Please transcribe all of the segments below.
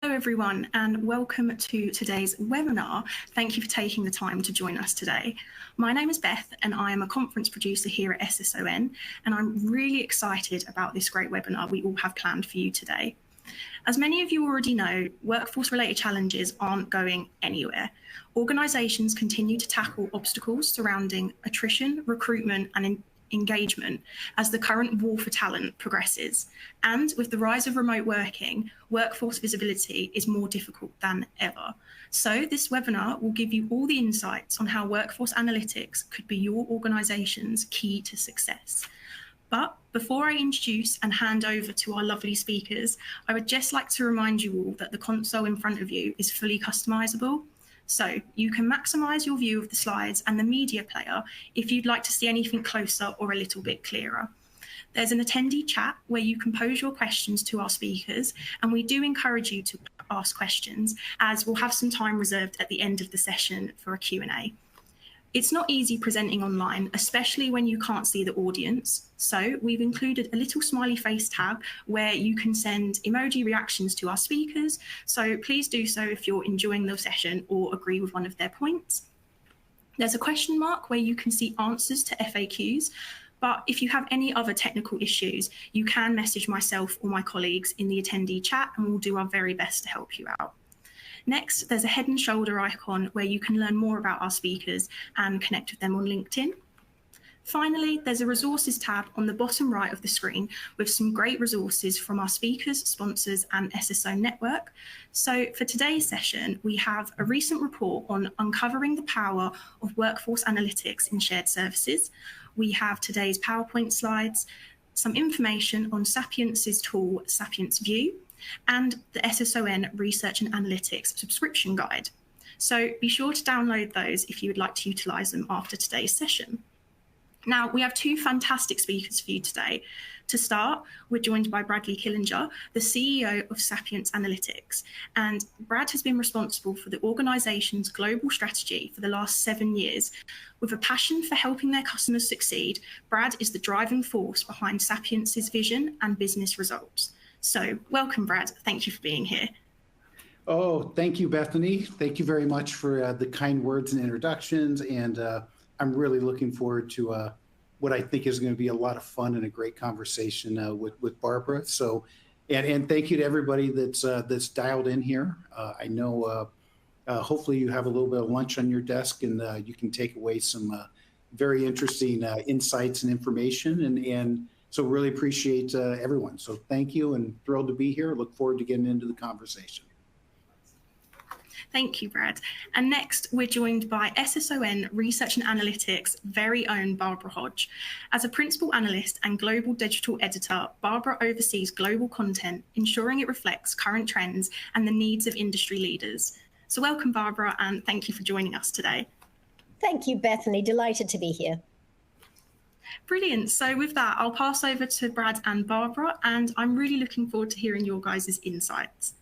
Hello everyone and welcome to today's webinar. Thank you for taking the time to join us today. My name is Beth and I am a conference producer here at SSON, and I'm really excited about this great webinar we all have planned for you today. As many of you already know, workforce-related challenges aren't going anywhere. Organisations continue to tackle obstacles surrounding attrition, recruitment and engagement as the current war for talent progresses. And with the rise of remote working, workforce visibility is more difficult than ever. So this webinar will give you all the insights on how workforce analytics could be your organisation's key to success. But before I introduce and hand over to our lovely speakers, I would just like to remind you all that the console in front of you is fully customisable. So you can maximise your view of the slides and the media player if you'd like to see anything closer or a little bit clearer. There's an attendee chat where you can pose your questions to our speakers, and we do encourage you to ask questions as we'll have some time reserved at the end of the session for a Q&A. It's not easy presenting online, especially when you can't see the audience. So we've included a little smiley face tab where you can send emoji reactions to our speakers. So please do so if you're enjoying the session or agree with one of their points. There's a question mark where you can see answers to FAQs. But if you have any other technical issues, you can message myself or my colleagues in the attendee chat and we'll do our very best to help you out. Next, there's a head and shoulder icon where you can learn more about our speakers and connect with them on LinkedIn. Finally, there's a resources tab on the bottom right of the screen with some great resources from our speakers, sponsors and SSO network. So for today's session, we have a recent report on uncovering the power of workforce analytics in shared services. We have today's PowerPoint slides, some information on Sapience's tool, Sapience View, and the SSON Research and Analytics subscription guide. So be sure to download those if you would like to utilise them after today's session. Now, we have two fantastic speakers for you today. To start, we're joined by Bradley Killinger, the CEO of Sapience Analytics. And Brad has been responsible for the organisation's global strategy for the last 7 years. With a passion for helping their customers succeed, Brad is the driving force behind Sapience's vision and business results. So welcome, Brad. Thank you for being here. Oh, thank you, Bethany. Thank you very much for the kind words and introductions. And I'm really looking forward to what I think is going to be a lot of fun and a great conversation with Barbara. So, and thank you to everybody that's dialed in here. I know hopefully you have a little bit of lunch on your desk and you can take away some very interesting insights and information. And so really appreciate everyone. So thank you and thrilled to be here. Look forward to getting into the conversation. Thank you, Brad. And next, we're joined by SSON Research and Analytics' very own Barbara Hodge. As a principal analyst and global digital editor, Barbara oversees global content, ensuring it reflects current trends and the needs of industry leaders. So welcome, Barbara, and thank you for joining us today. Thank you, Bethany. Delighted to be here. Brilliant. So with that, I'll pass over to Brad and Barbara, and I'm really looking forward to hearing your guys' insights.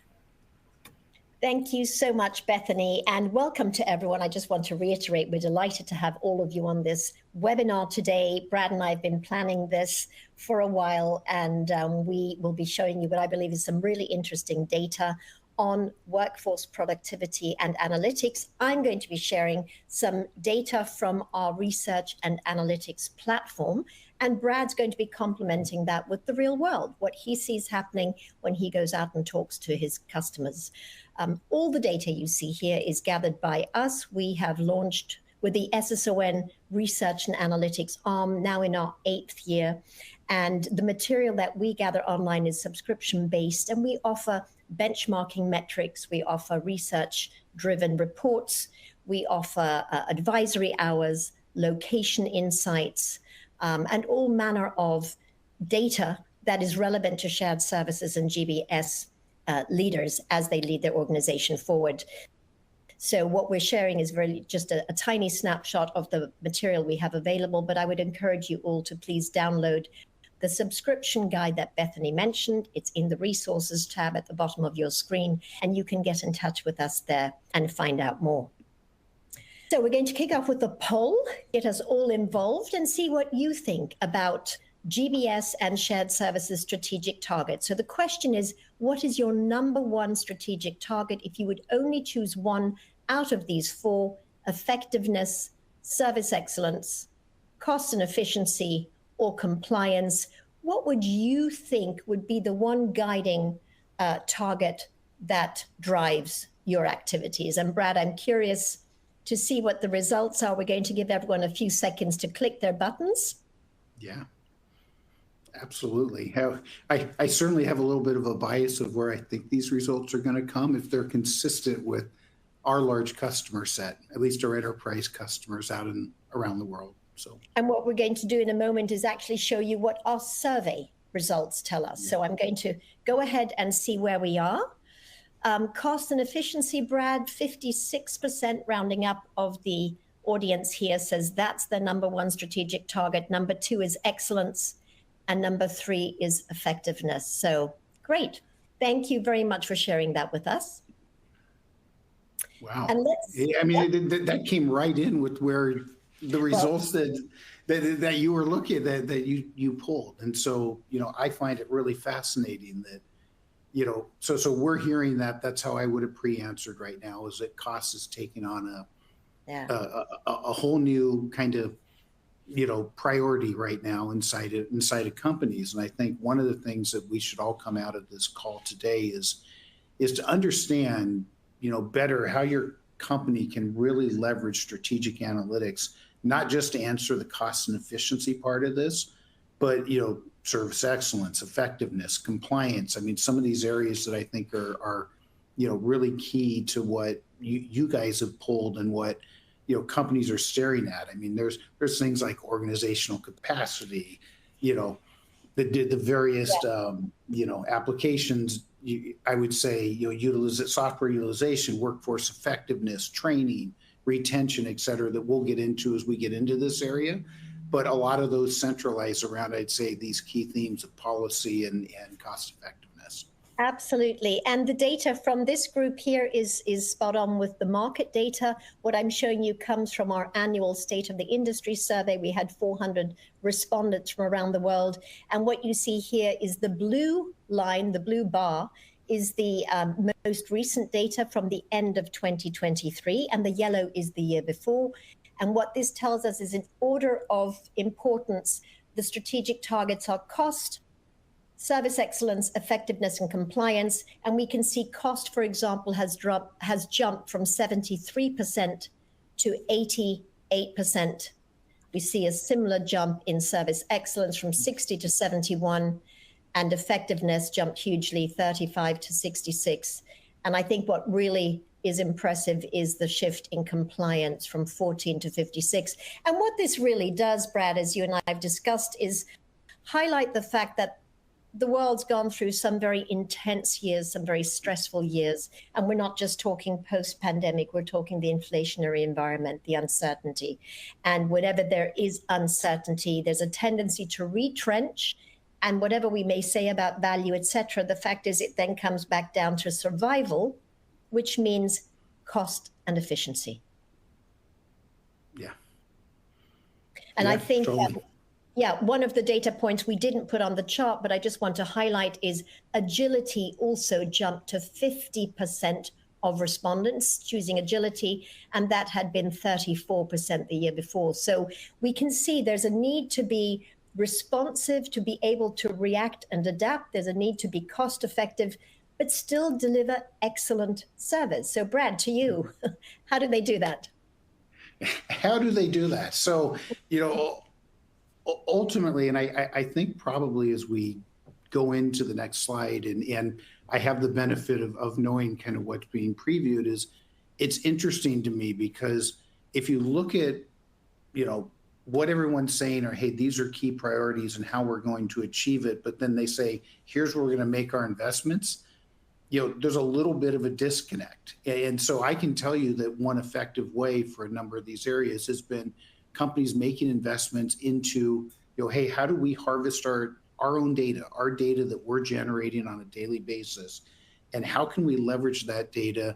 Thank you so much, Bethany, and welcome to everyone. I just want to reiterate, we're delighted to have all of you on this webinar today. Brad and I have been planning this for a while, and we will be showing you what I believe is some really interesting data on workforce productivity and analytics. I'm going to be sharing some data from our research and analytics platform, and Brad's going to be complementing that with the real world, what he sees happening when he goes out and talks to his customers. All the data you see here is gathered by us. We have launched with the SSON Research and Analytics arm, now in our 8th year. And the material that we gather online is subscription-based, and we offer benchmarking metrics, we offer research-driven reports, we offer advisory hours, location insights, and all manner of data that is relevant to shared services and GBS leaders as they lead their organization forward. So what we're sharing is really just a tiny snapshot of the material we have available, but I would encourage you all to please download the subscription guide that Bethany mentioned. It's in the resources tab at the bottom of your screen, and you can get in touch with us there and find out more. So we're going to kick off with a poll, get us all involved and see what you think about GBS and shared services strategic targets. So the question is, what is your number one strategic target if you would only choose one out of these four: effectiveness, service excellence, cost and efficiency, or compliance? What would you think would be the one guiding target that drives your activities? And Brad, I'm curious to see what the results are. We're going to give everyone a few seconds to click their buttons. Yeah, absolutely. I certainly have a little bit of a bias of where I think these results are going to come if they're consistent with our large customer set, at least our enterprise customers out and around the world. So, and what we're going to do in a moment is actually show you what our survey results tell us. Yeah. So I'm going to go ahead and see where we are. Cost and efficiency, Brad, 56% rounding up of the audience here says that's the number one strategic target. Number two is excellence. And number three is effectiveness. So great. Thank you very much for sharing that with us. Wow. And I mean, that came right in with where the results that you were looking at, that you pulled. And so, I find it really fascinating that, so we're hearing that's how I would have pre-answered right now, is that cost is taking on a whole new kind of, priority right now inside of companies. And I think one of the things that we should all come out of this call today is to understand, better how your company can really leverage strategic analytics, not just to answer the cost and efficiency part of this, but, service excellence, effectiveness, compliance. I mean, some of these areas that I think are really key to what you guys have pulled and what, companies are staring at. I mean, there's things like organizational capacity, the various, applications, I would say, software utilization, workforce effectiveness, training, retention, et cetera, that we'll get into as we get into this area. But a lot of those centralize around, I'd say, these key themes of policy and cost effectiveness. Absolutely. And the data from this group here is spot on with the market data. What I'm showing you comes from our annual State of the Industry survey. We had 400 respondents from around the world. And what you see here is the blue line, the blue bar, is the most recent data from the end of 2023, and the yellow is the year before. And what this tells us is, in order of importance, the strategic targets are cost, service excellence, effectiveness, and compliance. And we can see cost, for example, has jumped from 73% to 88%. We see a similar jump in service excellence from 60 to 71, and effectiveness jumped hugely, 35 to 66. And I think what really is impressive is the shift in compliance from 14 to 56. And what this really does, Brad, as you and I have discussed, is highlight the fact that the world's gone through some very intense years, some very stressful years. And we're not just talking post-pandemic, we're talking the inflationary environment, the uncertainty. And whenever there is uncertainty, there's a tendency to retrench. And whatever we may say about value, et cetera, the fact is it then comes back down to survival, which means cost and efficiency. Yeah. And yeah, I think, totally. One of the data points we didn't put on the chart, but I just want to highlight, is agility also jumped to 50% of respondents choosing agility, and that had been 34% the year before. So we can see there's a need to be responsive, to be able to react and adapt. There's a need to be cost effective, but still deliver excellent service. So Brad, to you, how do they do that? How do they do that? So, ultimately, and I think probably as we go into the next slide, and I have the benefit of knowing kind of what's being previewed, is it's interesting to me because if you look at, what everyone's saying are, hey, these are key priorities and how we're going to achieve it, but then they say, here's where we're going to make our investments. There's a little bit of a disconnect. And so I can tell you that one effective way for a number of these areas has been companies making investments into, hey, how do we harvest our own data, our data that we're generating on a daily basis, and how can we leverage that data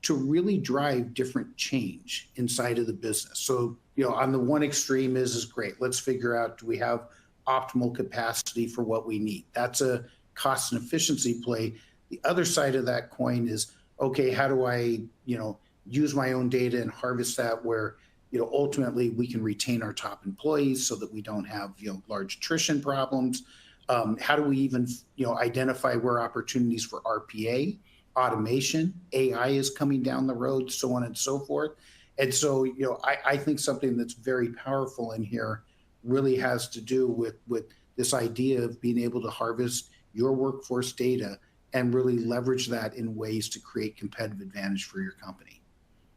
to really drive different change inside of the business? So, on the one extreme is great. Let's figure out, do we have optimal capacity for what we need? That's a cost and efficiency play. The other side of that coin is, okay, how do I, use my own data and harvest that where, ultimately we can retain our top employees so that we don't have, large attrition problems. How do we even, identify where opportunities for RPA, automation, AI is coming down the road, so on and so forth. And so, I think something that's very powerful in here really has to do with this idea of being able to harvest your workforce data and really leverage that in ways to create competitive advantage for your company.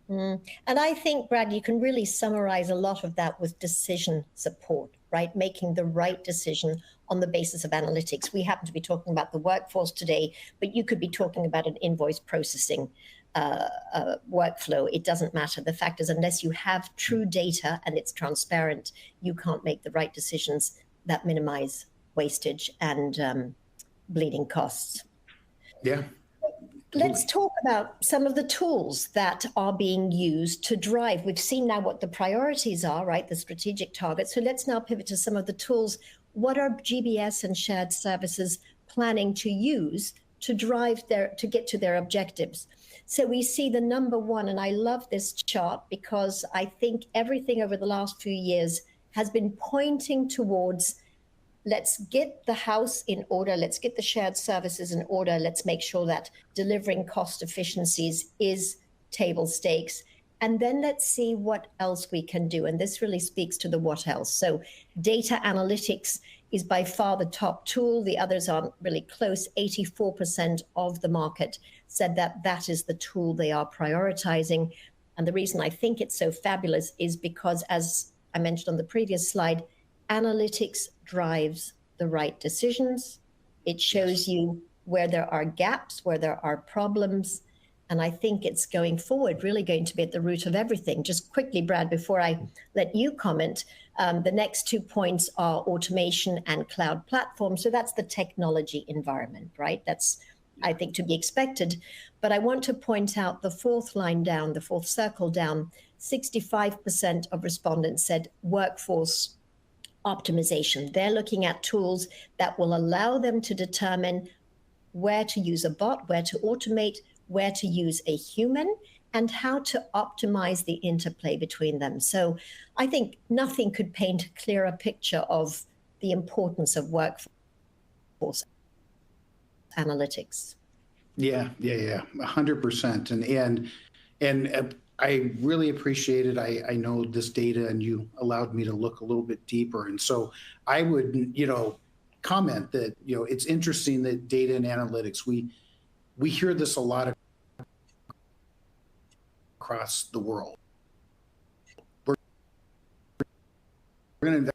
And I think, Brad, you can really summarize a lot of that with decision support, right? Making the right decision on the basis of analytics. We happen to be talking about the workforce today, but you could be talking about an invoice processing workflow. It doesn't matter. The fact is, unless you have true data and it's transparent, you can't make the right decisions that minimize wastage and bleeding costs. Yeah. Let's talk about some of the tools that are being used to drive. We've seen now what the priorities are, right? The strategic targets. So let's now pivot to some of the tools. What are GBS and shared services planning to use to drive to get to their objectives? So we see the number one, and I love this chart because I think everything over the last few years has been pointing towards, let's get the house in order, let's get the shared services in order, let's make sure that delivering cost efficiencies is table stakes. And then let's see what else we can do. And this really speaks to the what else. So data analytics is by far the top tool. The others aren't really close. 84% of the market said that that is the tool they are prioritizing. And the reason I think it's so fabulous is because, as I mentioned on the previous slide, analytics drives the right decisions. It shows you where there are gaps, where there are problems. And I think it's going forward really going to be at the root of everything. Just quickly, Brad, before I let you comment, the next 2 points are automation and cloud platform. So that's the technology environment, right? That's, I think, to be expected. But I want to point out the fourth line down, the fourth circle down, 65% of respondents said workforce optimization. They're looking at tools that will allow them to determine where to use a bot, where to automate, where to use a human, and how to optimize the interplay between them. So I think nothing could paint a clearer picture of the importance of workforce analytics. Yeah, 100%. And I really appreciate it. I know this data, and you allowed me to look a little bit deeper. And so I would, comment that, it's interesting that data and analytics, we hear this a lot across the world. We're going to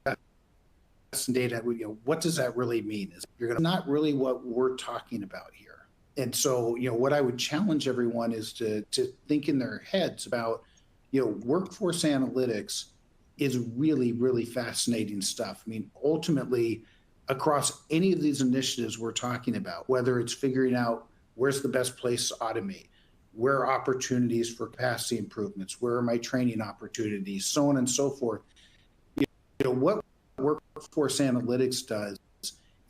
invest in data. What does that really mean? Not really what we're talking about here. And so, what I would challenge everyone is to think in their heads about, workforce analytics is really, really fascinating stuff. I mean, ultimately, across any of these initiatives we're talking about, whether it's figuring out where's the best place to automate, where are opportunities for capacity improvements, where are my training opportunities, so on and so forth. What workforce analytics does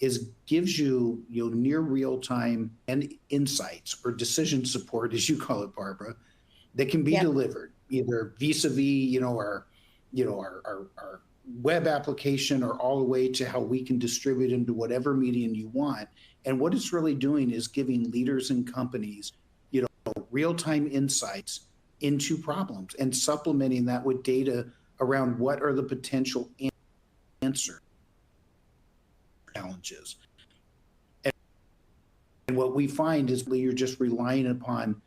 is gives you, near real time and insights, or decision support, as you call it, Barbara, that can be delivered either vis-a-vis, our web application, or all the way to how we can distribute into whatever medium you want. And what it's really doing is giving leaders and companies, real-time insights into problems and supplementing that with data around what are the potential answers challenges. And what we find is you're just relying upon,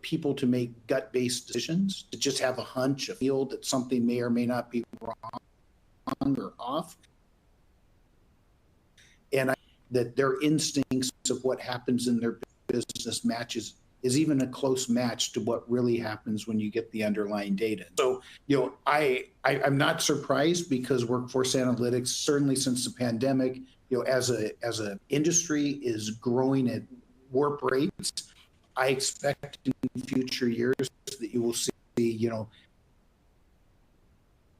people to make gut-based decisions, to just have a hunch, a feel that something may or may not be wrong or off. And that their instincts of what happens in their business is even a close match to what really happens when you get the underlying data. So, I'm not surprised, because workforce analytics, certainly since the pandemic, as a industry, is growing at warp rates. I expect in future years that you will see,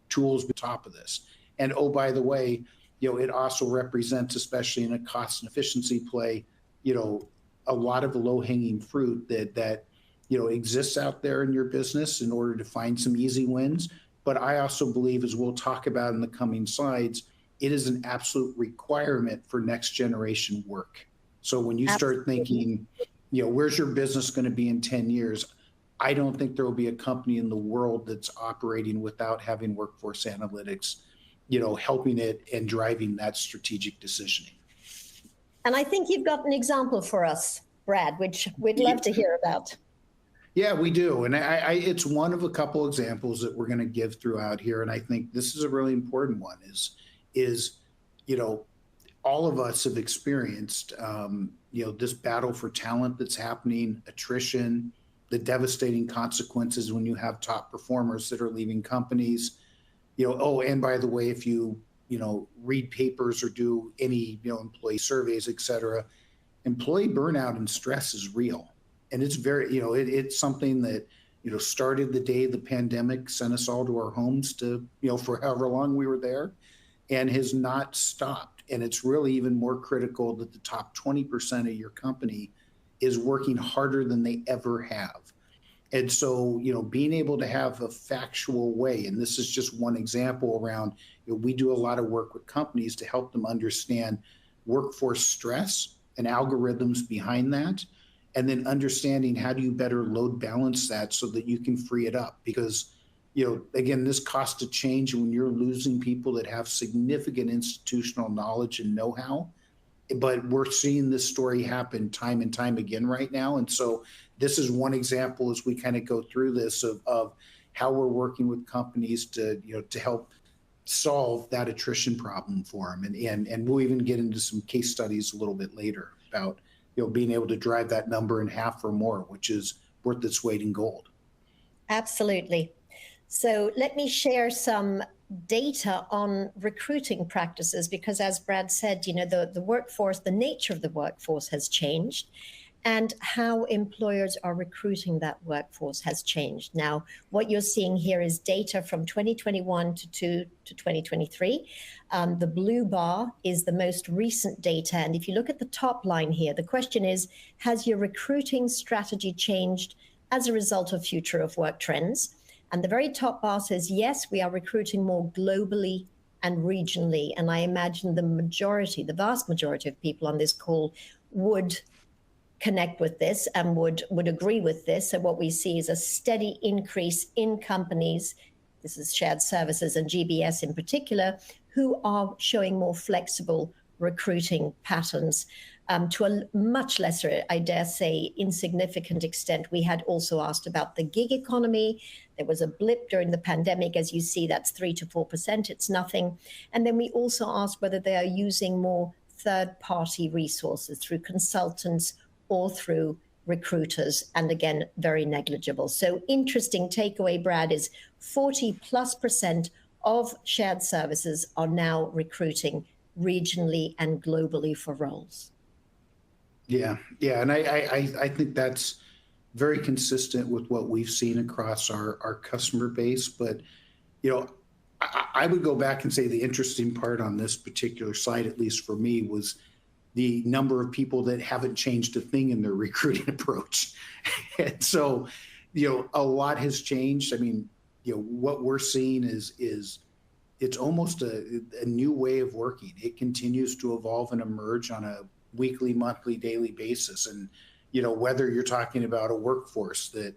tools on top of this. And oh, by the way, it also represents, especially in a cost and efficiency play, a lot of low-hanging fruit that exists out there in your business in order to find some easy wins. But I also believe, as we'll talk about in the coming slides, it is an absolute requirement for next generation work. So when you start thinking, where's your business going to be in 10 years? I don't think there will be a company in the world that's operating without having workforce analytics, helping it and driving that strategic decisioning. And I think you've got an example for us, Brad, which we'd love to hear about. Yeah, we do. And it's one of a couple examples that we're going to give throughout here. And I think this is a really important one is all of us have experienced, this battle for talent that's happening, attrition, the devastating consequences when you have top performers that are leaving companies. And by the way, if you read papers or do any, employee surveys, et cetera, employee burnout and stress is real. And it's very, it's something that, started the day the pandemic sent us all to our homes to, for however long we were there, and has not stopped. And it's really even more critical that the top 20% of your company is working harder than they ever have. And so, being able to have a factual way, and this is just one example around, we do a lot of work with companies to help them understand workforce stress and algorithms behind that, and then understanding how do you better load balance that so that you can free it up. Because, again, this cost of change when you're losing people that have significant institutional knowledge and know-how. But we're seeing this story happen time and time again right now. And so this is one example as we kind of go through this of how we're working with companies to help solve that attrition problem for them. And we'll even get into some case studies a little bit later about, being able to drive that number in half or more, which is worth its weight in gold. Absolutely. So let me share some data on recruiting practices, because as Brad said, the workforce, the nature of the workforce has changed, and how employers are recruiting that workforce has changed. Now, what you're seeing here is data from 2021 to 2023. The blue bar is the most recent data. And if you look at the top line here, the question is, has your recruiting strategy changed as a result of future of work trends? And the very top bar says, yes, we are recruiting more globally and regionally. And I imagine the vast majority of people on this call would connect with this and would agree with this. So what we see is a steady increase in companies, this is shared services and GBS in particular, who are showing more flexible recruiting patterns. To a much lesser, I dare say, insignificant extent, we had also asked about the gig economy. There was a blip during the pandemic. As you see, that's 3 to 4%. It's nothing. And then we also asked whether they are using more third-party resources through consultants or through recruiters. And again, very negligible. So interesting takeaway, Brad, is 40+% of shared services are now recruiting regionally and globally for roles. Yeah. And I think that's very consistent with what we've seen across our customer base. But, I would go back and say the interesting part on this particular slide, at least for me, was the number of people that haven't changed a thing in their recruiting approach. And so, a lot has changed. I mean, what we're seeing is it's almost a new way of working. It continues to evolve and emerge on a weekly, monthly, daily basis. And, whether you're talking about a workforce that,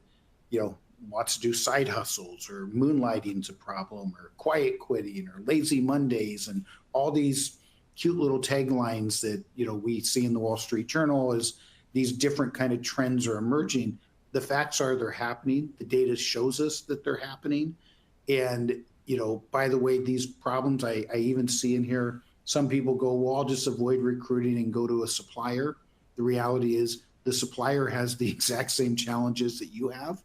wants to do side hustles, or moonlighting's a problem, or quiet quitting, or lazy Mondays, and all these cute little taglines that, we see in the Wall Street Journal as these different kind of trends are emerging. The facts are they're happening. The data shows us that they're happening. And, by the way, these problems, I even see in here, some people go, well, I'll just avoid recruiting and go to a supplier. The reality is the supplier has the exact same challenges that you have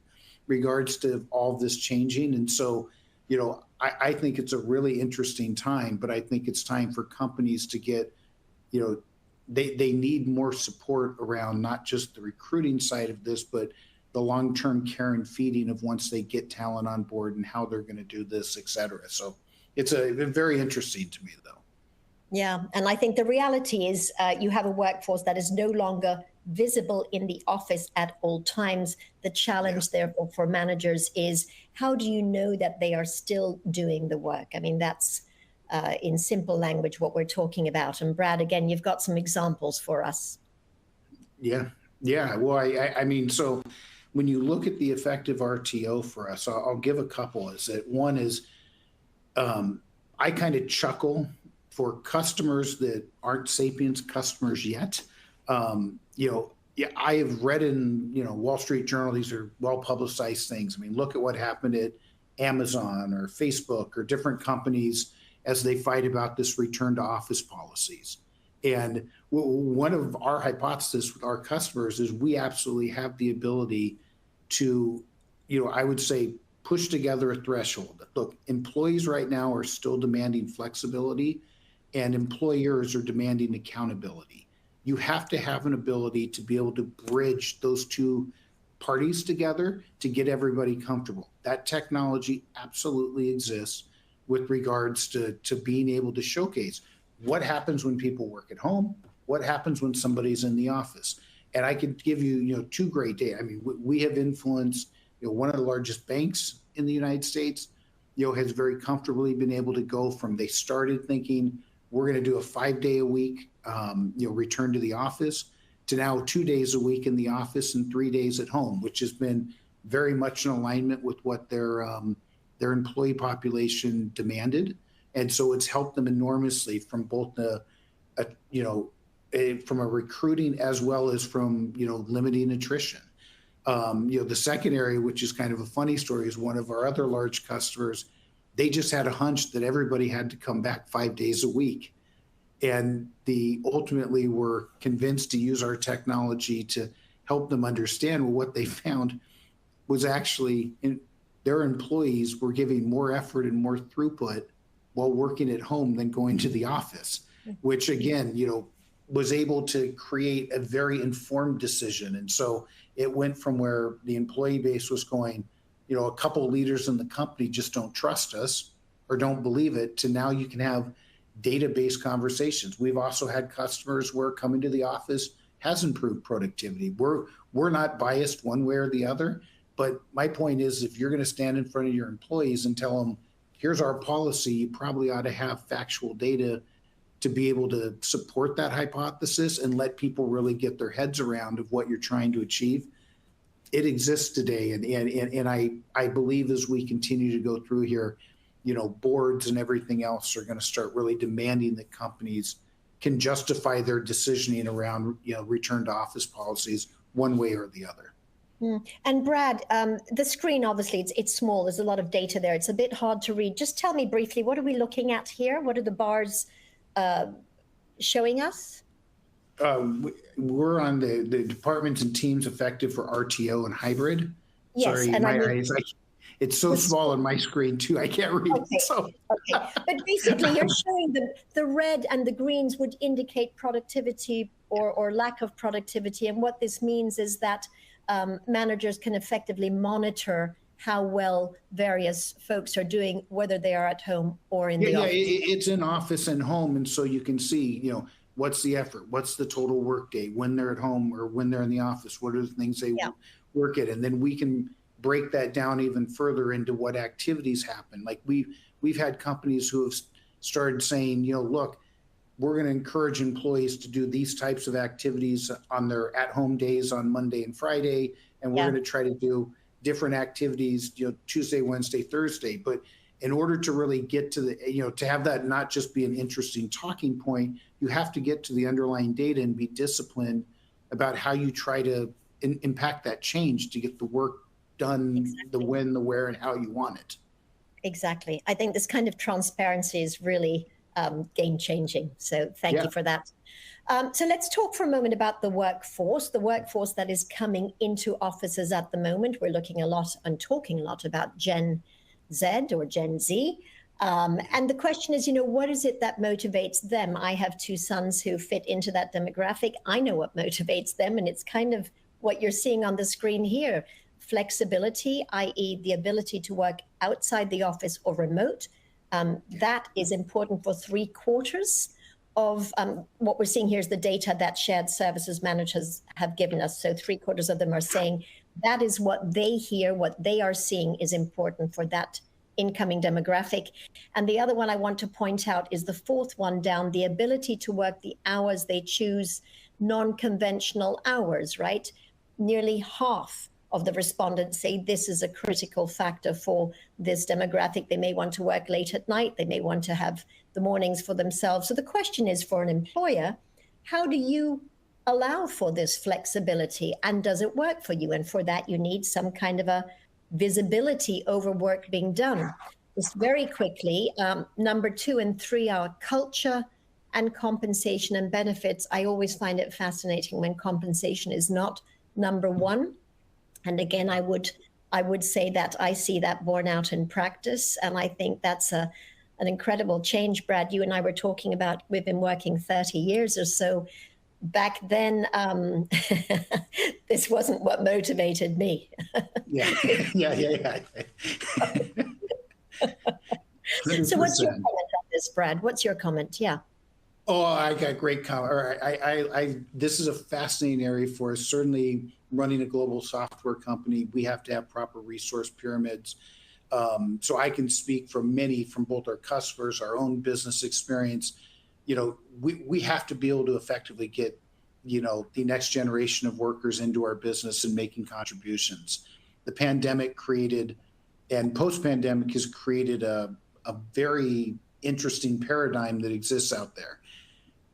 regards to all this changing. And so, I think it's a really interesting time, but I think it's time for companies to get, they need more support around not just the recruiting side of this, but the long-term care and feeding of once they get talent on board and how they're going to do this, et cetera. So it's very interesting to me, though. Yeah, and I think the reality is you have a workforce that is no longer visible in the office at all times. The challenge, therefore, for managers is how do you know that they are still doing the work? I mean, that's in simple language what we're talking about. And Brad, again, you've got some examples for us. Yeah, yeah. Well, I mean, so when you look at the effective RTO for us, I'll give a couple. Is that one is I kind of chuckle for customers that aren't Sapience customers yet. Yeah, I have read in Wall Street Journal, these are well publicized things. I mean, look at what happened at Amazon or Facebook or different companies as they fight about this return to office policies. And one of our hypotheses with our customers is we absolutely have the ability to, I would say, push together a threshold. Look, employees right now are still demanding flexibility and employers are demanding accountability. You have to have an ability to be able to bridge those two parties together to get everybody comfortable. That technology absolutely exists with regards to being able to showcase what happens when people work at home, what happens when somebody's in the office. And I could give you, two great data. I mean, we have influenced, one of the largest banks in the United States, has very comfortably been able to go from they started thinking we're going to do a 5-day a week, return to the office to now 2 days a week in the office and 3 days at home, which has been very much in alignment with what their employee population demanded. And so it's helped them enormously from both from a recruiting as well as from, limiting attrition. The second area, which is kind of a funny story, is one of our other large customers. They just had a hunch that everybody had to come back 5 days a week. And they ultimately were convinced to use our technology to help them understand what they found was actually their employees were giving more effort and more throughput while working at home than going to the office, which again, was able to create a very informed decision. And so it went from where the employee base was going, a couple of leaders in the company just don't trust us or don't believe it, to now you can have database conversations. We've also had customers where coming to the office has improved productivity. We're not biased one way or the other, but my point is if you're going to stand in front of your employees and tell them, here's our policy, you probably ought to have factual data to be able to support that hypothesis and let people really get their heads around of what you're trying to achieve. It exists today. And I believe as we continue to go through here, boards and everything else are going to start really demanding that companies can justify their decisioning around, return to office policies one way or the other. And Brad, the screen, obviously, it's small. There's a lot of data there. It's a bit hard to read. Just tell me briefly, what are we looking at here? What are the bars showing us? We're on the departments and teams effective for RTO and hybrid. Yes, sorry, and my eyes. It's so small on my screen too. I can't read. Okay. So. Okay. But basically, you're showing the red and the greens would indicate productivity or lack of productivity. And what this means is that managers can effectively monitor how well various folks are doing, whether they are at home or in the office. Yeah, it's in office and home. And so you can see, what's the effort? What's the total work day when they're at home or when they're in the office? What are the things they work at? And then we can break that down even further into what activities happen. Like we've had companies who have started saying, look, we're going to encourage employees to do these types of activities on their at-home days on Monday and Friday. And we're going to try to do different activities, Tuesday, Wednesday, Thursday. But in order to really get to the, to have that not just be an interesting talking point, you have to get to the underlying data and be disciplined about how you try to impact that change to get the work done, the when, the where, and how you want it. Exactly. I think this kind of transparency is really game changing. So thank you for that. So let's talk for a moment about the workforce that is coming into offices at the moment. We're looking a lot and talking a lot about Gen Z or Gen Z. And the question is, what is it that motivates them? I have two sons who fit into that demographic. I know what motivates them, and it's kind of what you're seeing on the screen here. Flexibility, i.e. the ability to work outside the office or remote. That is important for 3/4 of what we're seeing here is the data that shared services managers have given us. So 3/4 of them are saying that is what they hear, what they are seeing is important for that incoming demographic. And the other one I want to point out is the fourth one down, the ability to work the hours they choose, non-conventional hours, right? Nearly half of the respondents say this is a critical factor for this demographic. They may want to work late at night. They may want to have the mornings for themselves. So the question is, for an employer, how do you allow for this flexibility, and does it work for you? And for that, you need some kind of a visibility over work being done. Just very quickly, number 2 and 3 are culture and compensation and benefits. I always find it fascinating when compensation is not number 1. And again, I would say that I see that borne out in practice. And I think that's an incredible change. Brad, you and I were talking about, we've been working 30 years or so. Back then, this wasn't what motivated me. Yeah. So what's your comment on this, Brad? What's your comment? Yeah. Oh, I got great comment. All right. This is a fascinating area for us. Certainly running a global software company, we have to have proper resource pyramids. So I can speak from both our customers, our own business experience. We have to be able to effectively get, the next generation of workers into our business and making contributions. The pandemic created, and post-pandemic has created a very interesting paradigm that exists out there.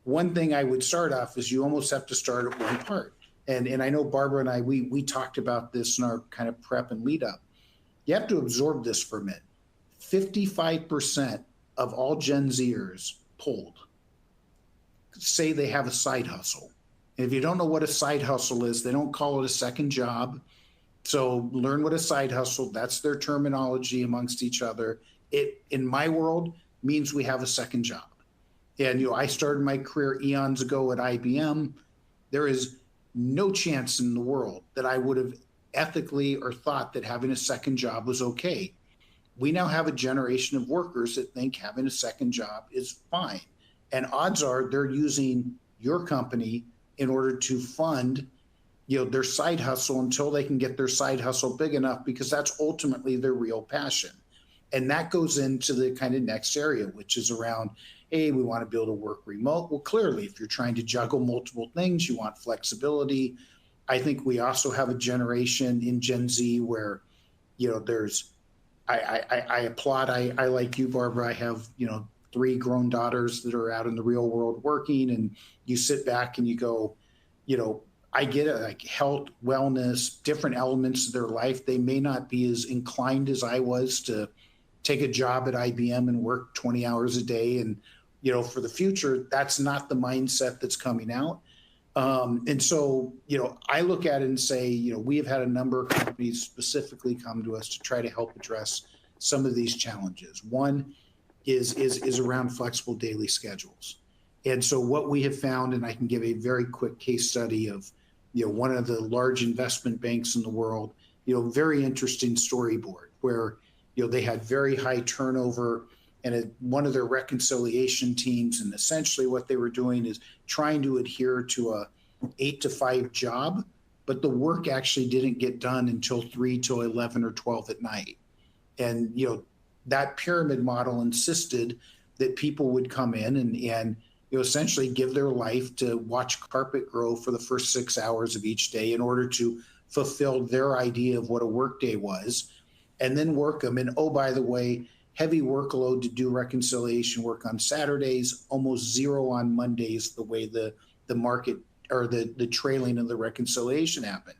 One thing I would start off is you almost have to start at one part. And I know Barbara and I, we talked about this in our kind of prep and lead up. You have to absorb this for a minute. 55% of all Gen Zers polled say they have a side hustle. And if you don't know what a side hustle is, they don't call it a second job. So learn what a side hustle, that's their terminology amongst each other. It, in my world, means we have a second job. And I started my career eons ago at IBM. There is no chance in the world that I would have ethically or thought that having a second job was okay. We now have a generation of workers that think having a second job is fine. And odds are they're using your company in order to fund, their side hustle until they can get their side hustle big enough, because that's ultimately their real passion. And that goes into the kind of next area, which is around, hey, we want to be able to work remote. Well, clearly, if you're trying to juggle multiple things, you want flexibility. I think we also have a generation in Gen Z where, I applaud, I like you, Barbara, I have, 3 grown daughters that are out in the real world working, and you sit back and you go, I get it, like health, wellness, different elements of their life. They may not be as inclined as I was to take a job at IBM and work 20 hours a day. And, for the future, that's not the mindset that's coming out. And so, I look at it and say, we have had a number of companies specifically come to us to try to help address some of these challenges. One is around flexible daily schedules. And so what we have found, and I can give a very quick case study of, one of the large investment banks in the world, very interesting storyboard where, they had very high turnover and one of their reconciliation teams. And essentially what they were doing is trying to adhere to a 8 to 5 job, but the work actually didn't get done until 3 till 11 or 12 at night. And, that pyramid model insisted that people would come in and essentially give their life to watch carpet grow for the first 6 hours of each day in order to fulfill their idea of what a workday was, and then work them. And oh, by the way, heavy workload to do reconciliation work on Saturdays, almost zero on Mondays, the way the market or the trailing of the reconciliation happened.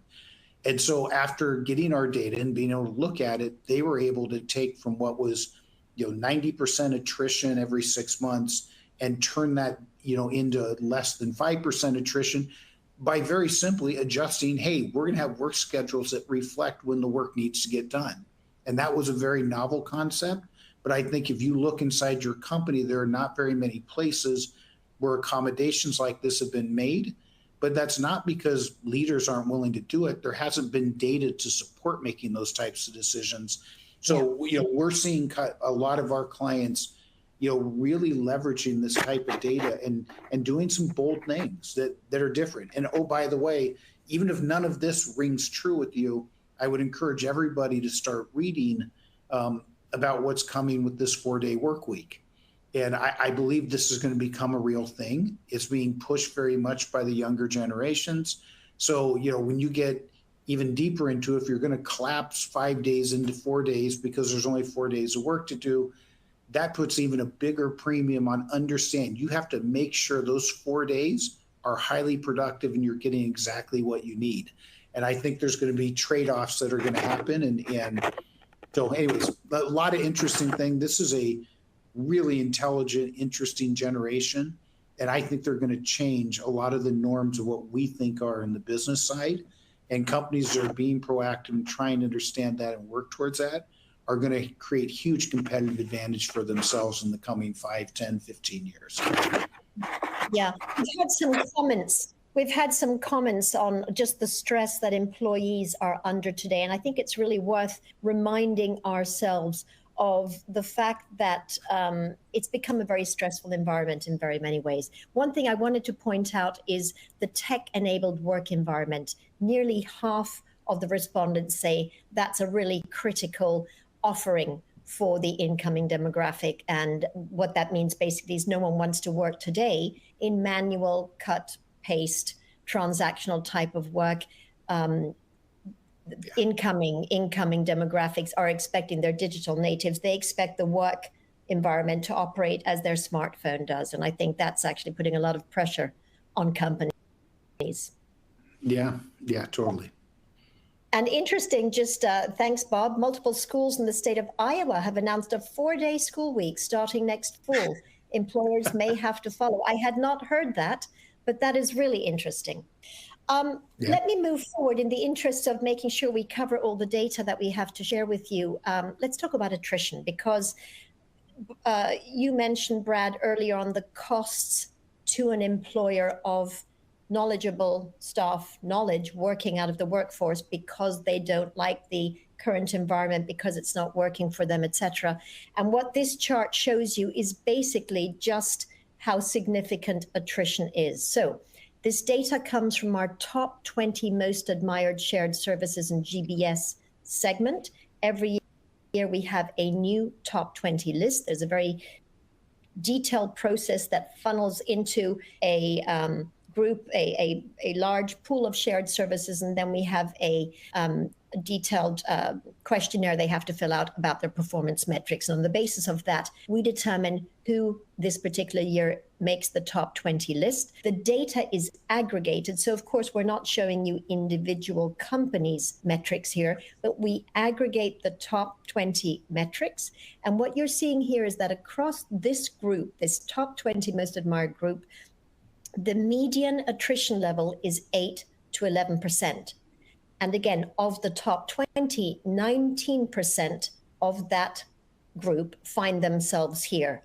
And so after getting our data and being able to look at it, they were able to take from what was, 90% attrition every 6 months and turn that, into less than 5% attrition by very simply adjusting, hey, we're going to have work schedules that reflect when the work needs to get done. And that was a very novel concept. But I think if you look inside your company, there are not very many places where accommodations like this have been made. But that's not because leaders aren't willing to do it. There hasn't been data to support making those types of decisions. So, we're seeing a lot of our clients really leveraging this type of data and doing some bold things that are different. And oh, by the way, even if none of this rings true with you, I would encourage everybody to start reading about what's coming with this 4-day work week. And I believe this is going to become a real thing. It's being pushed very much by the younger generations. So, when you get even deeper into, if you're going to collapse 5 days into 4 days because there's only 4 days of work to do, that puts even a bigger premium on understand. You have to make sure those 4 days are highly productive and you're getting exactly what you need. And I think there's going to be trade-offs that are going to happen. And so anyways, a lot of interesting thing. This is a really intelligent, interesting generation. And I think they're going to change a lot of the norms of what we think are in the business side. And companies that are being proactive and trying to understand that and work towards that are going to create huge competitive advantage for themselves in the coming 5, 10, 15 years. Yeah, we've had some comments on just the stress that employees are under today. And I think it's really worth reminding ourselves of the fact that it's become a very stressful environment in very many ways. One thing I wanted to point out is the tech-enabled work environment. Nearly half of the respondents say that's a really critical offering for the incoming demographic. And what that means basically is no one wants to work today in manual, cut, paste, transactional type of work. Incoming demographics are expecting, they're digital natives. They expect the work environment to operate as their smartphone does. And I think that's actually putting a lot of pressure on companies. Yeah, totally. And interesting, just thanks, Bob, multiple schools in the state of Iowa have announced a 4-day school week starting next fall. Employers may have to follow. I had not heard that, but that is really interesting. Let me move forward in the interest of making sure we cover all the data that we have to share with you. Let's talk about attrition, because you mentioned, Brad, earlier on the costs to an employer of knowledgeable staff knowledge working out of the workforce because they don't like the current environment, because it's not working for them, etc. And what this chart shows you is basically just how significant attrition is. So this data comes from our top 20 most admired shared services and GBS segment. Every year we have a new top 20 list. There's a very detailed process that funnels into a group, a large pool of shared services, and then we have a detailed questionnaire they have to fill out about their performance metrics. And on the basis of that, we determine who this particular year makes the top 20 list. The data is aggregated. So of course, we're not showing you individual companies' metrics here, but we aggregate the top 20 metrics. And what you're seeing here is that across this group, this top 20 most admired group, the median attrition level is 8 to 11%. And again, of the top 20, 19% of that group find themselves here.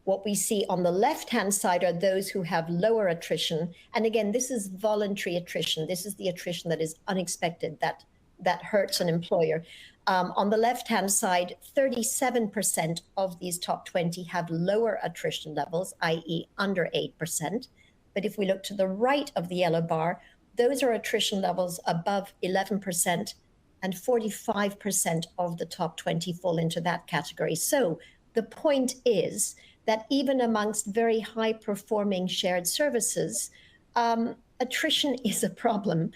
What we see on the left-hand side are those who have lower attrition. And again, this is voluntary attrition. This is the attrition that is unexpected, that hurts an employer. On the left-hand side, 37% of these top 20 have lower attrition levels, i.e. under 8%. But if we look to the right of the yellow bar, those are attrition levels above 11%, and 45% of the top 20 fall into that category. So the point is that even amongst very high-performing shared services, attrition is a problem.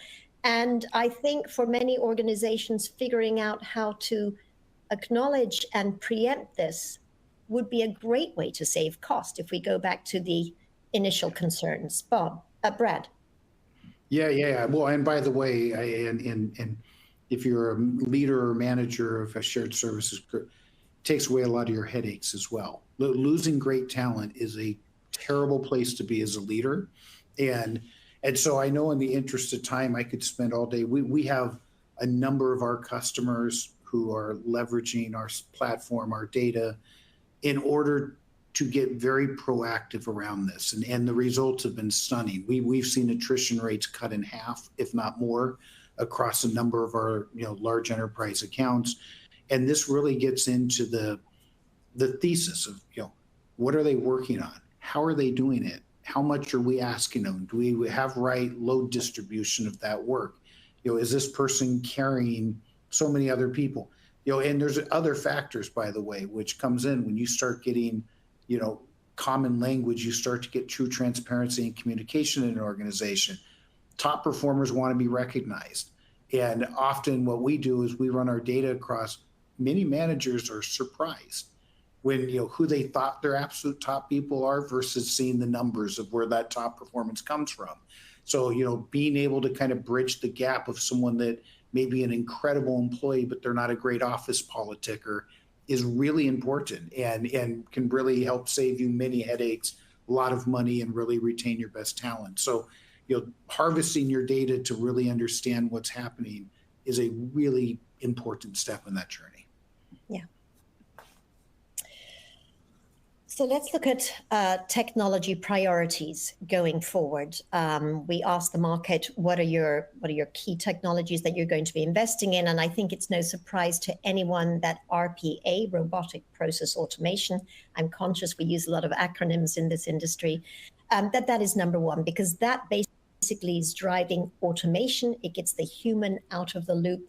And I think for many organizations, figuring out how to acknowledge and preempt this would be a great way to save cost if we go back to the initial concerns. Brad. Yeah. Well, and by the way, and if you're a leader or manager of a shared services group, it takes away a lot of your headaches as well. Losing great talent is a terrible place to be as a leader. And so I know in the interest of time, I could spend all day. We have a number of our customers who are leveraging our platform, our data, in order to get very proactive around this. And the results have been stunning. We've seen attrition rates cut in half, if not more, across a number of our large enterprise accounts. And this really gets into the thesis of, what are they working on? How are they doing it? How much are we asking them? Do we have right load distribution of that work? Is this person carrying so many other people? And there's other factors, by the way, which comes in when you start getting, common language, you start to get true transparency and communication in an organization. Top performers want to be recognized. And often what we do is we run our data across. Many managers are surprised when, who they thought their absolute top people are versus seeing the numbers of where that top performance comes from. So, being able to kind of bridge the gap of someone that may be an incredible employee, but they're not a great office politicker, is really important and can really help save you many headaches, a lot of money, and really retain your best talent. So, harvesting your data to really understand what's happening is a really important step in that journey. Yeah. So let's look at technology priorities going forward. We asked the market, what are your key technologies that you're going to be investing in? And I think it's no surprise to anyone that RPA, robotic process automation, I'm conscious we use a lot of acronyms in this industry, that is number one, because that basically is driving automation. It gets the human out of the loop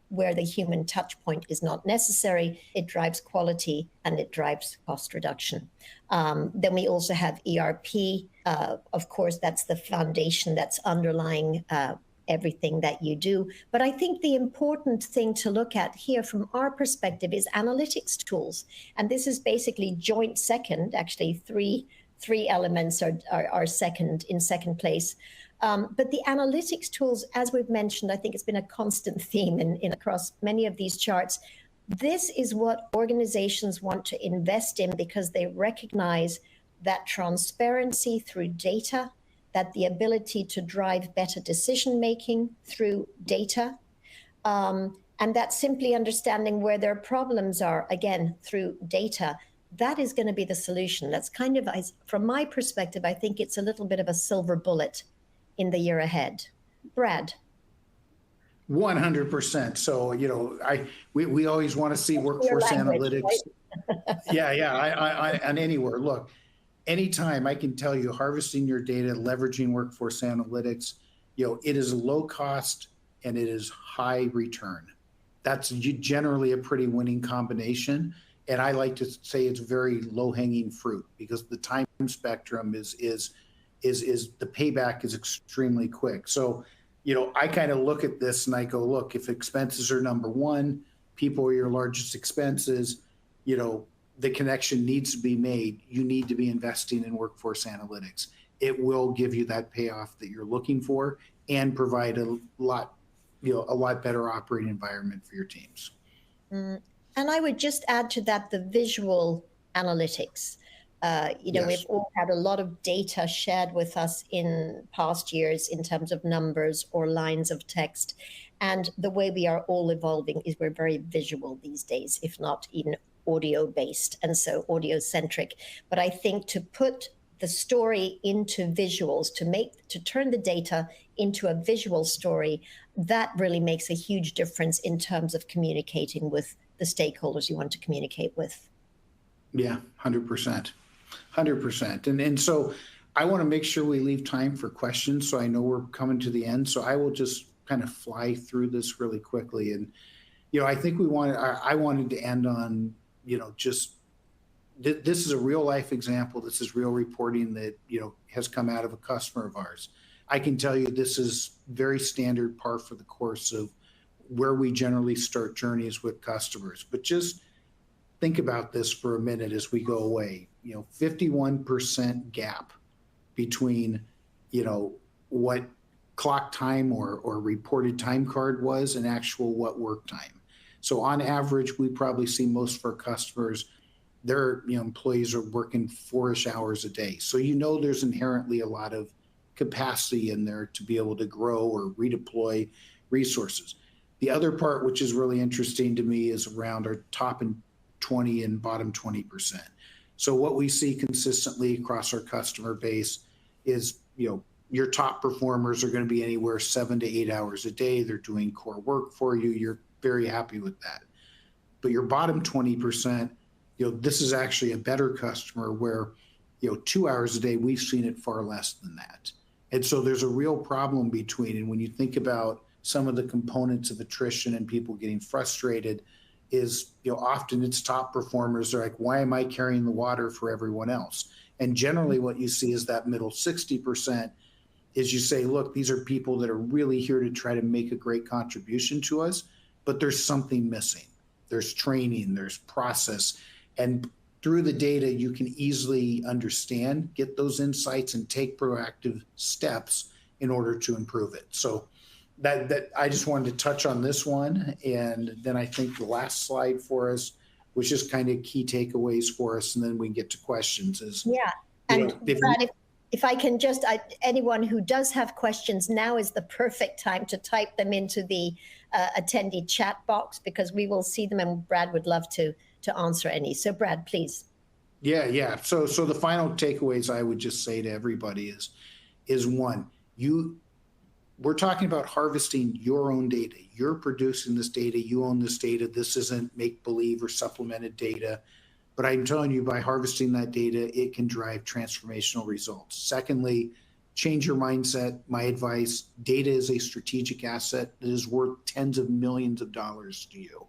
where the human touch point is not necessary. It drives quality and it drives cost reduction. Then we also have ERP. Of course, that's the foundation that's underlying everything that you do. But I think the important thing to look at here from our perspective is analytics tools. And this is basically joint second. Actually, three elements are in second place. But the analytics tools, as we've mentioned, I think it's been a constant theme in across many of these charts. This is what organizations want to invest in because they recognize that transparency through data, that the ability to drive better decision-making through data, and that simply understanding where their problems are, again, through data. That is going to be the solution. That's kind of, from my perspective, I think it's a little bit of a silver bullet in the year ahead. Brad. 100%. So, we always want to see workforce analytics. Right? Yeah. And anywhere. Look, anytime I can tell you harvesting your data, leveraging workforce analytics, it is low cost and it is high return. That's generally a pretty winning combination. And I like to say it's very low hanging fruit because the time spectrum is the payback is extremely quick. So, I kind of look at this and I go, look, if expenses are number one, people are your largest expenses, the connection needs to be made. You need to be investing in workforce analytics. It will give you that payoff that you're looking for and provide a lot better operating environment for your teams. And I would just add to that the visual analytics. Yes. We've all had a lot of data shared with us in past years in terms of numbers or lines of text. And the way we are all evolving is we're very visual these days, if not even audio based, and so audio centric. But I think to put the story into visuals, to turn the data into a visual story, that really makes a huge difference in terms of communicating with the stakeholders you want to communicate with. Yeah, 100%. 100%. And so I want to make sure we leave time for questions. So I know we're coming to the end. So I will just kind of fly through this really quickly. And, I think I wanted to end on, just this is a real life example. This is real reporting that, has come out of a customer of ours. I can tell you this is very standard par for the course of where we generally start journeys with customers. But just think about this for a minute as we go away. 51% gap between, what clock time or reported time card was and actual what work time. So on average, we probably see most of our customers, their employees are working 4-ish hours a day. So there's inherently a lot of capacity in there to be able to grow or redeploy resources. The other part, which is really interesting to me, is around our top and 20 and bottom 20%. So what we see consistently across our customer base is, your top performers are going to be anywhere 7 to 8 hours a day. They're doing core work for you. You're very happy with that. But your bottom 20%, this is actually a better customer where, 2 hours a day, we've seen it far less than that. And so there's a real problem between, and when you think about some of the components of attrition and people getting frustrated is, often it's top performers are like, why am I carrying the water for everyone else? And generally what you see is that middle 60% is you say, look, these are people that are really here to try to make a great contribution to us, but there's something missing. There's training, there's process. And through the data, you can easily understand, get those insights, and take proactive steps in order to improve it. So that I just wanted to touch on this one. And then I think the last slide for us, which is kind of key takeaways for us, and then we can get to questions. Yeah. And Brad, if I can just, anyone who does have questions, now is the perfect time to type them into the attendee chat box, because we will see them, and Brad would love to answer any. So Brad, please. Yeah. So the final takeaways I would just say to everybody is one, we're talking about harvesting your own data. You're producing this data. You own this data. This isn't make-believe or supplemented data. But I'm telling you, by harvesting that data, it can drive transformational results. Secondly, change your mindset. My advice, data is a strategic asset that is worth tens of millions of dollars to you.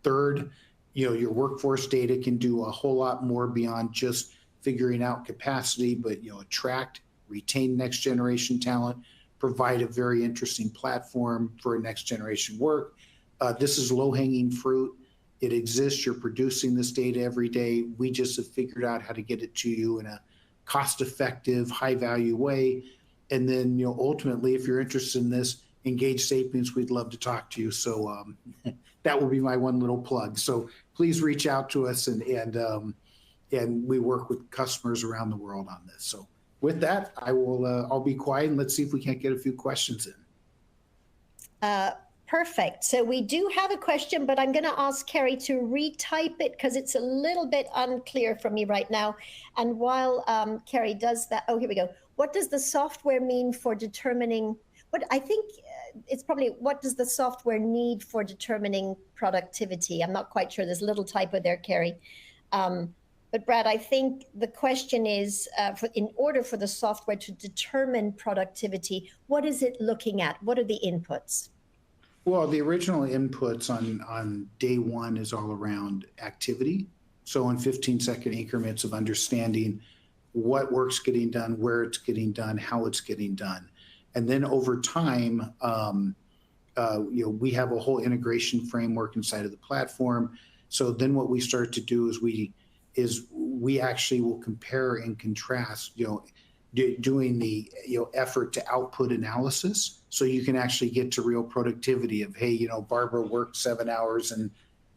Third, your workforce data can do a whole lot more beyond just figuring out capacity, but attract, retain next generation talent, provide a very interesting platform for next generation work. This is low-hanging fruit. It exists. You're producing this data every day. We just have figured out how to get it to you in a cost-effective, high-value way. And then, ultimately, if you're interested in this, engage Sapience. We'd love to talk to you. So that will be my one little plug. So please reach out to us, and we work with customers around the world on this. So with that, I'll be quiet, and let's see if we can't get a few questions in. Perfect. So we do have a question, but I'm going to ask Kerry to retype it because it's a little bit unclear for me right now. And while Kerry does that, oh, here we go. What does the software mean for determining, what does the software need for determining productivity? I'm not quite sure. There's a little typo there, Kerry. But Brad, I think the question is, in order for the software to determine productivity, what is it looking at? What are the inputs? Well, the original inputs on day one is all around activity. So in 15-second increments of understanding what work's getting done, where it's getting done, how it's getting done. And then over time, we have a whole integration framework inside of the platform. So then what we start to do is we actually will compare and contrast, doing the effort to output analysis, so you can actually get to real productivity of, hey, Barbara worked 7 hours and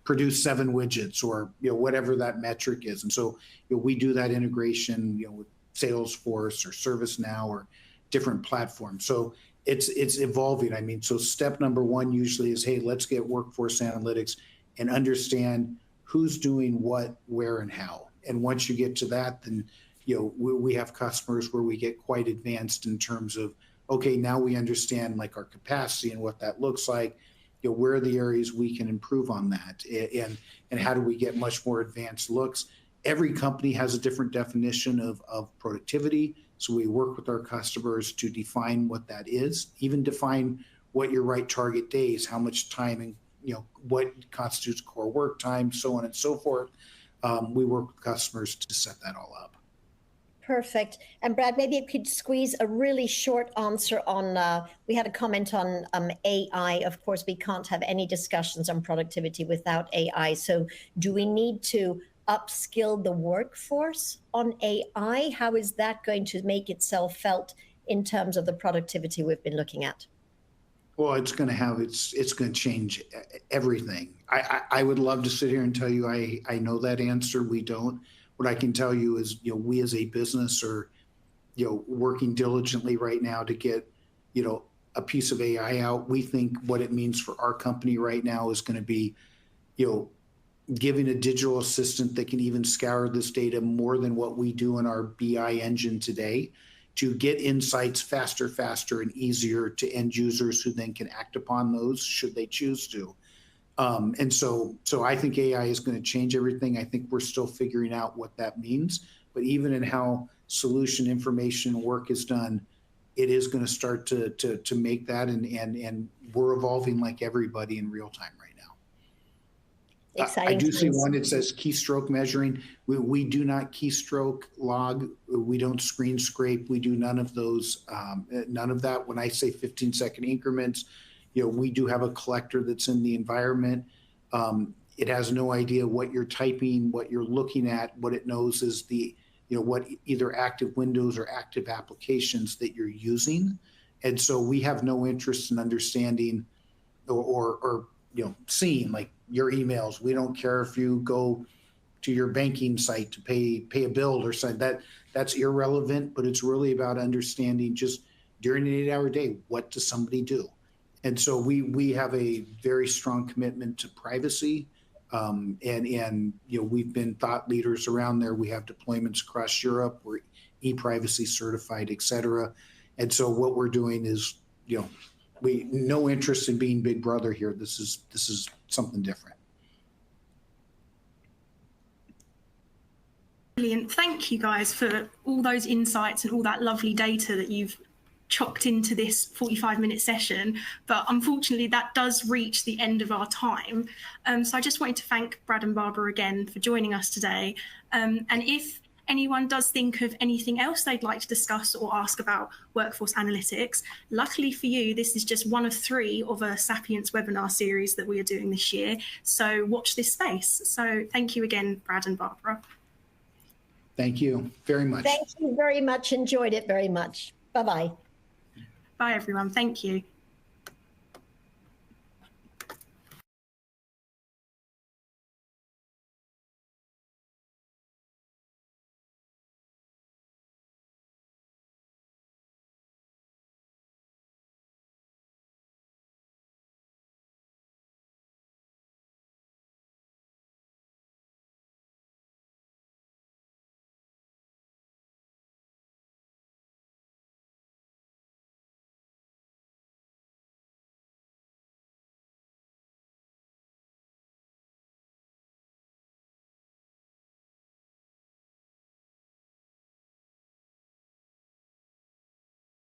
produced 7 widgets, or whatever that metric is. And so we do that integration with Salesforce or ServiceNow or different platforms. So it's evolving. I mean, so step number one usually is, hey, let's get workforce analytics and understand who's doing what, where, and how. And once you get to that, then we have customers where we get quite advanced in terms of, okay, now we understand like our capacity and what that looks like, where are the areas we can improve on that, and how do we get much more advanced looks. Every company has a different definition of productivity, so we work with our customers to define what that is, even define what your right target days, how much time, and what constitutes core work time, so on and so forth. We work with customers to set that all up. Perfect. And Brad, maybe you could squeeze a really short answer on, we had a comment on AI. Of course, we can't have any discussions on productivity without AI. So do we need to upskill the workforce on AI? How is that going to make itself felt in terms of the productivity we've been looking at? Well, it's going to change everything. I would love to sit here and tell you I know that answer. We don't. What I can tell you is, we as a business are, working diligently right now to get, a piece of AI out. We think what it means for our company right now is going to be, giving a digital assistant that can even scour this data more than what we do in our BI engine today, to get insights faster and easier to end users who then can act upon those should they choose to. And so I think AI is going to change everything. I think we're still figuring out what that means. But even in how solution information work is done, it is going to start to make that, and we're evolving like everybody in real time right now. Exciting. I do see one that says keystroke measuring. We do not keystroke log. We don't screen scrape. We do none of those, none of that. When I say 15-second increments, we do have a collector that's in the environment. It has no idea what you're typing, what you're looking at. What it knows is what either active windows or active applications that you're using. And so we have no interest in understanding or seeing like your emails. We don't care if you go to your banking site to pay a bill or something. That's irrelevant, but it's really about understanding just during an 8-hour day, what does somebody do? And so we have a very strong commitment to privacy. And we've been thought leaders around there. We have deployments across Europe. We're e-privacy certified, et cetera. And so what we're doing is, no interest in being Big Brother here. This is something different. Brilliant. Thank you guys for all those insights and all that lovely data that you've chocked into this 45-minute session, but unfortunately that does reach the end of our time. So I just wanted to thank Brad and Barbara again for joining us today. And if anyone does think of anything else they'd like to discuss or ask about workforce analytics, luckily for you, this is just one of 3 of a Sapience webinar series that we are doing this year. So watch this space. So thank you again, Brad and Barbara. Thank you very much. Thank you very much. Enjoyed it very much. Bye-bye. Bye, everyone. Thank you.